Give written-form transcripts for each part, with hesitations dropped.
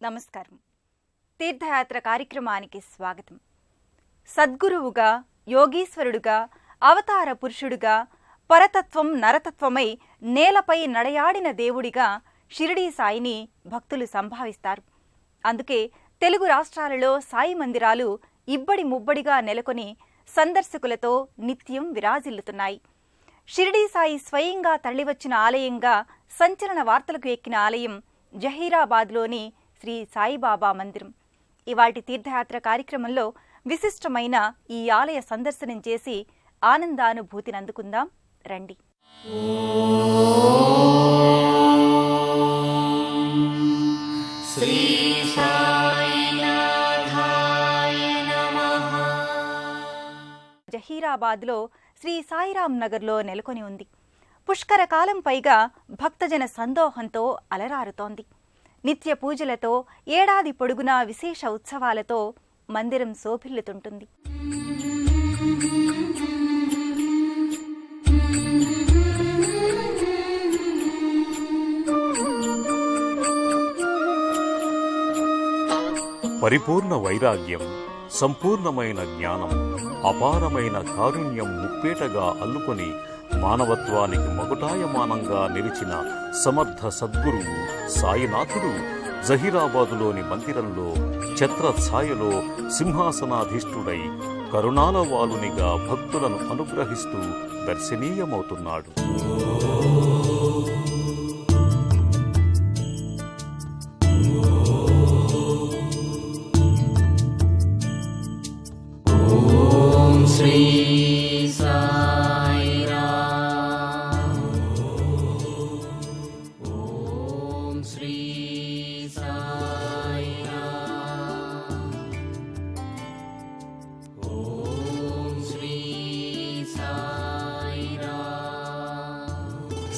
నమస్కారం. తీర్థయాత్ర కార్యక్రమానికి స్వాగతం. సద్గురువుగా, యోగీశ్వరుడుగా, అవతార పురుషుడుగా, పరతత్వం నరతత్వమై నేలపై నడయాడిన దేవుడిగా షిరిడీ సాయిని భక్తులు సంభావిస్తారు. అందుకే తెలుగు రాష్ట్రాలలో సాయి మందిరాలు ఇబ్బడి ముబ్బడిగా నెలకొని సందర్శకులతో నిత్యం విరాజిల్లుతున్నాయి. షిరిడీ సాయి స్వయంగా తరలివచ్చిన ఆలయంగా సంచలన వార్తలకు ఎక్కిన ఆలయం జహీరాబాద్లోని శ్రీ సాయిబాబా మందిరం. ఇవాల్టి తీర్థయాత్ర కార్యక్రమంలో విశిష్టమైన ఈ ఆలయ సందర్శనం చేసి ఆనందానుభూతిని అందుకుందాం రండి. జహీరాబాద్లో శ్రీ సాయిరాం నగర్లో నెలకొని ఉంది. పుష్కర కాలం పైగా భక్తజన సందోహంతో అలరారుతోంది. నిత్య పూజలతో, ఏడాది పొడుగునా విశేష ఉత్సవాలతో మందిరం శోభిల్లుతుంటుంది. పరిపూర్ణ వైరాగ్యం, సంపూర్ణమైన జ్ఞానం, అపారమైన కారుణ్యం ముప్పేటగా అల్లుకొని మానవత్వానికి మకుటాయమానంగా నిలిచిన సమర్థ సద్గురువు సాయినాథుడు జహీరాబాదులోని మందిరంలో ఛత్రఛాయలో సింహాసనాధీష్ఠుడై కరుణాల వాలునిగా భక్తులను అనుగ్రహిస్తూ దర్శనీయమవుతున్నాడు.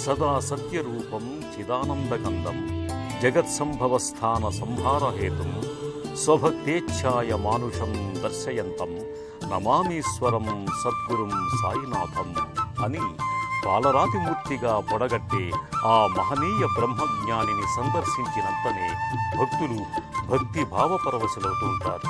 సదా సత్యరూపం చిదానందకందం జగత్సంభవస్థాన సంహారహేతుం స్వభక్తేచ్ఛాయ మానుషం దర్శయంతం నమామీశ్వరం సద్గురుం సాయినాథం అని పాలరాతిమూర్తిగా పొడగట్టే ఆ మహనీయ బ్రహ్మజ్ఞానిని సందర్శించినంతనే భక్తులు భక్తి భావపరవశులవుతుంటారు.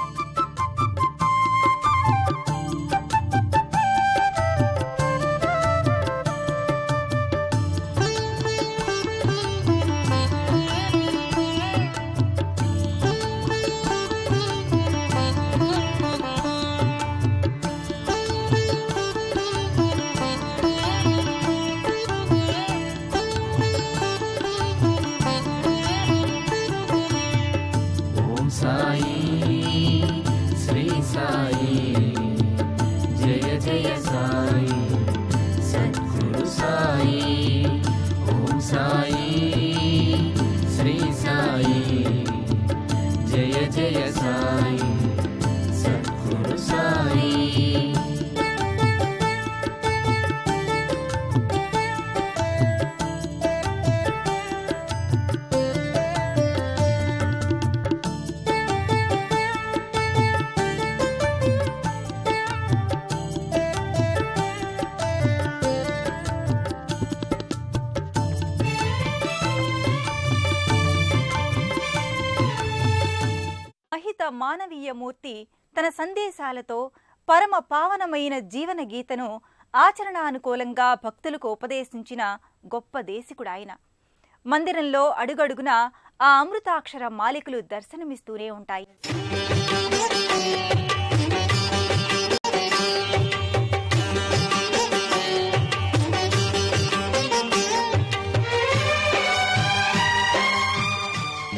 మానవీయమూర్తి తన సందేశాలతో పరమ పావనమైన జీవన గీతను ఆచరణానుకూలంగా భక్తులకు ఉపదేశించిన గొప్ప దేశికుడాయన. మందిరంలో అడుగడుగునా ఆ అమృతాక్షర మాలికలు దర్శనమిస్తూనే ఉంటాయి.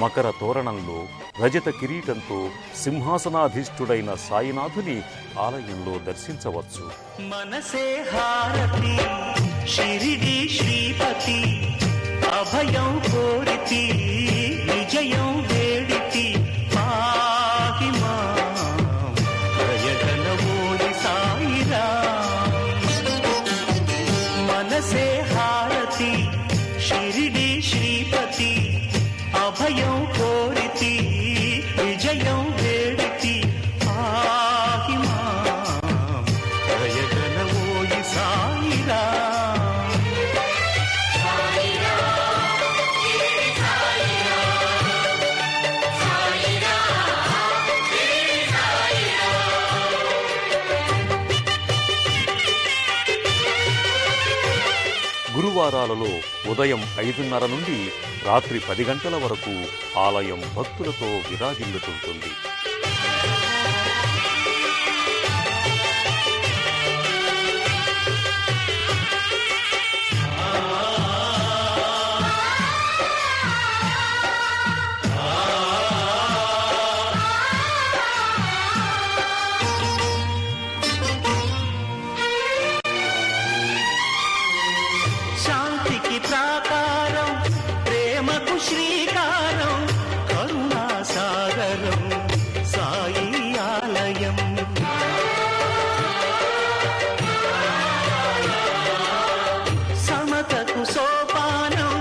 మకర తోరణంలో రజత కిరీటంతో సింహాసనాధీష్ఠుడైన సాయినాథుని ఆలయంలో దర్శించవచ్చు. మనసే హారతి షిరిడి శ్రీపతి అభయం కోరితి విజయం వేడితి పాహి మాం దయగలవోయి సాయిరాం. మనసే హారతి షిరిడి శ్రీపతి అభయం కోరితి విజయం వేడితి పాహి మాం దయగలవోయి సాయిరాం. గురువారాలలో ఉదయం 5:30 నుండి రాత్రి 10 గంటల వరకు ఆలయం భక్తులతో విరాజిల్లుతుంటుంది. శాంతికి ప్రాకారం, ప్రేమకు శ్రీకారం, కరుణా సాగరం సాయి ఆలయం. సమతకు సోపానం,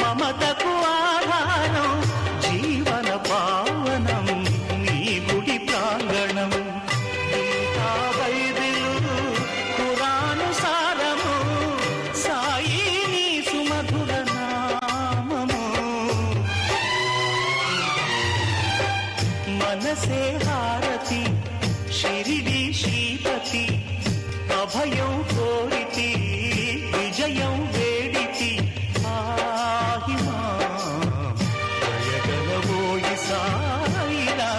మమతకు ఆధారం, జీవన పావనం నీ గుడి ప్రాంగణం. గీతా బైబిలు ఖురాను సారము, సాయి నీ సుమధుర నామము. మనసే హారతి, షిరిడి శ్రీపతి, అభయం కోరితి, విజయం వేడితి. ఆహిమా దయగలబోయి సాయిరా.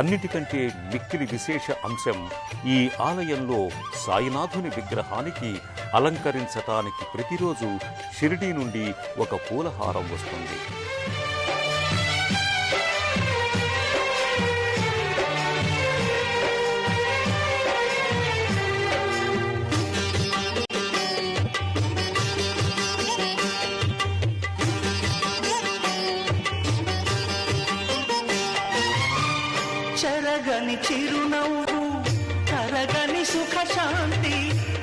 అన్నిటికంటే మిక్కిలి విశేష అంశం, ఈ ఆలయంలో సాయినాథుని విగ్రహానికి అలంకరించటానికి ప్రతిరోజు షిరిడీ నుండి ఒక పూలహారం వస్తుంది. చెరగని చిరునవ్వు, కరగని సుఖ శాంతి,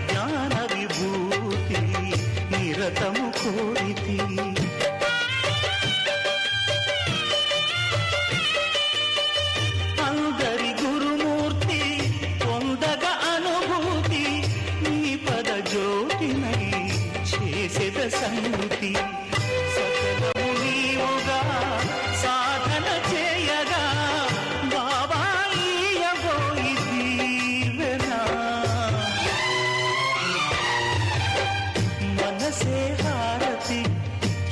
జ్ఞాన విభూతి నిరతము కోరితి. అందరి గురుమూర్తి పొందగ అనుభూతి, నీ పద జ్యోతినై చేసేద సంగతి. సకలము నీవుగా సాధన చేయగా, బాబా ఈయబోయి దీవెన. మనసే హారతి,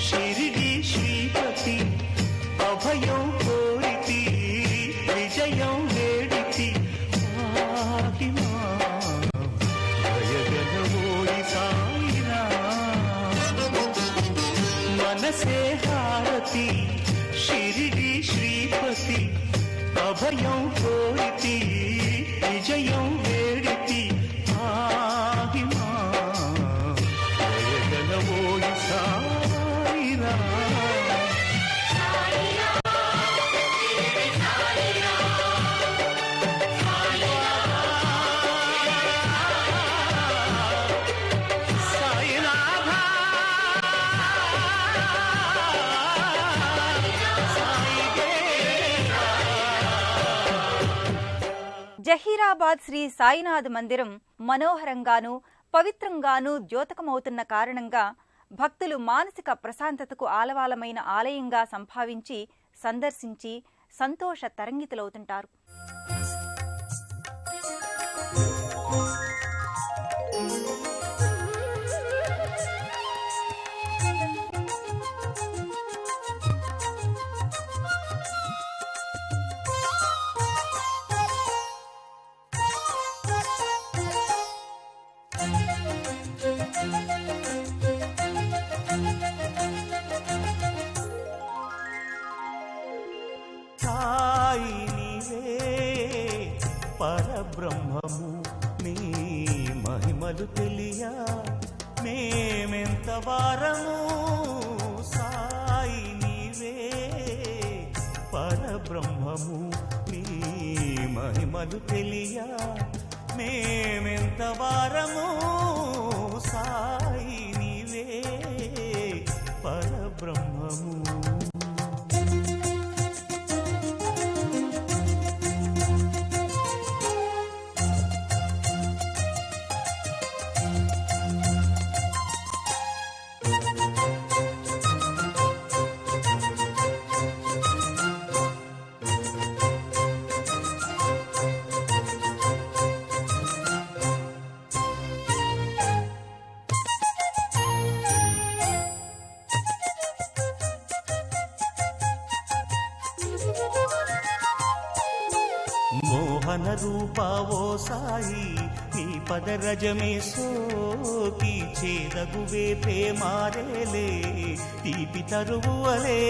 షిరిడి శ్రీపతి, అభయం కోరితి, విజయం వేడితి. ఆహిమా దయగలబోయి సాయిరా. మనసే హారతి, షిరిడి శ్రీపతి, అభయం కోరితి, విజయం వేడితి. ఆహిమా దయగలబోయి సాయిరా. సాయినాథా, జహీరాబాద్ శ్రీ సాయినాథ్ మందిరం మనోహరంగానూ పవిత్రంగానూ ద్యోతకమవుతున్న కారణంగా భక్తులు మానసిక ప్రశాంతతకు ఆలవాలమైన ఆలయంగా సంభావించి సందర్శించి సంతోష తరంగితులవుతుంటారు. సాయి నీవే పరబ్రహ్మము, నీ మహిమలు తెలియ మేమెంత వారము. సాయి నీవే పరబ్రహ్మము, నీ మహిమలు తెలియ మేమెంత వారము. సాయి నీవే పరబ్రహ్మము. మోహన రూపావో సాయి నీ పదరజమే సోకి చేదగువే ప్రేమారేలే తీపి తరువువలే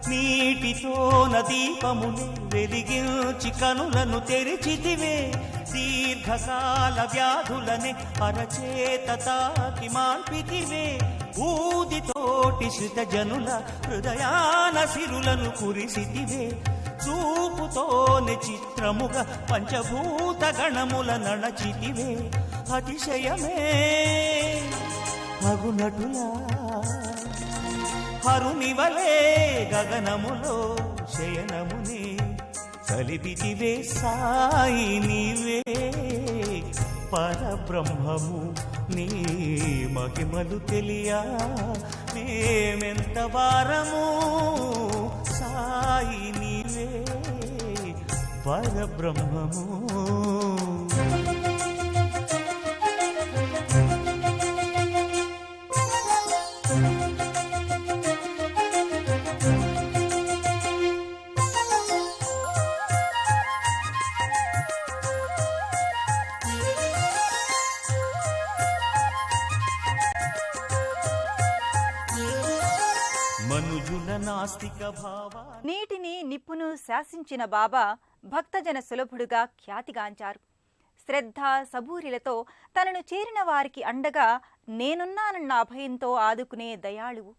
నీటితోన దీపముని వెలిగించి కనులను తెరిచితివే దీర్ఘకాల వ్యాధులనే అరచేత తాకి మాన్పితివే ఊదితోటి శృత జనుల హృదయాన సిరులను కురిసితివే చూపుతోనే చిత్రముగా పంచభూత గణముల నడచితివే అతిశయమే అగునటులా హరునివలే గగనములో శయనమునే కలిపితివే సాయి నీవే పరబ్రహ్మము నీ మహిమలు తెలియా మేమెంత వారము సాయి నీవే పరబ్రహ్మము. మనుజుల నాస్తిక భావా నీటిని నిప్పును శాసించిన బాబా భక్తజన సులభుడుగా ఖ్యాతిగాంచారు. శ్రద్ధ సబూరిలతో తనను చేరిన వారికి అండగా నేనున్నానన్న అభయంతో ఆదుకునే దయాళువు.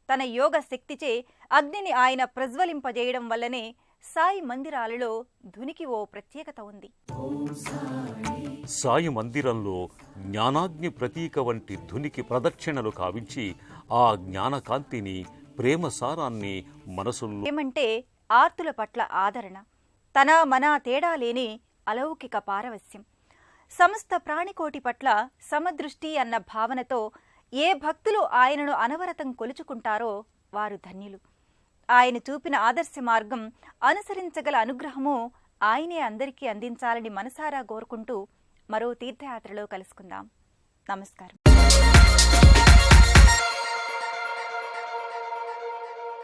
తన యోగ శక్తిచే అగ్నిని ఆయన ప్రజ్వలింపజేయడం వల్లనే సాయి మందిరాలలో ధునికి ఓ ప్రత్యేకత ఉంది. సాయి మందిరంలో జ్ఞానాగ్ని ప్రతీక వంటి ధునికి ప్రదక్షిణలు కావించి ఆ జ్ఞానకాంతిని ప్రేమ సారాన్ని మనసుల్లో ఏమంటే ఆర్తుల పట్ల ఆదరణ, తన మన తేడా లేని అలౌకిక పారవస్యం, సమస్త ప్రాణికోటి పట్ల సమదృష్టి అన్న భావనతో ఏ భక్తులు ఆయనను అనవరతం కొలుచుకుంటారో వారు ధన్యులు. ఆయన చూపిన ఆదర్శ మార్గం అనుసరించగల అనుగ్రహము ఆయనే అందరికీ అందించాలని మనసారా కోరుకుంటూ మరో తీర్థయాత్రలో కలుసుకుందాం. నమస్కారం.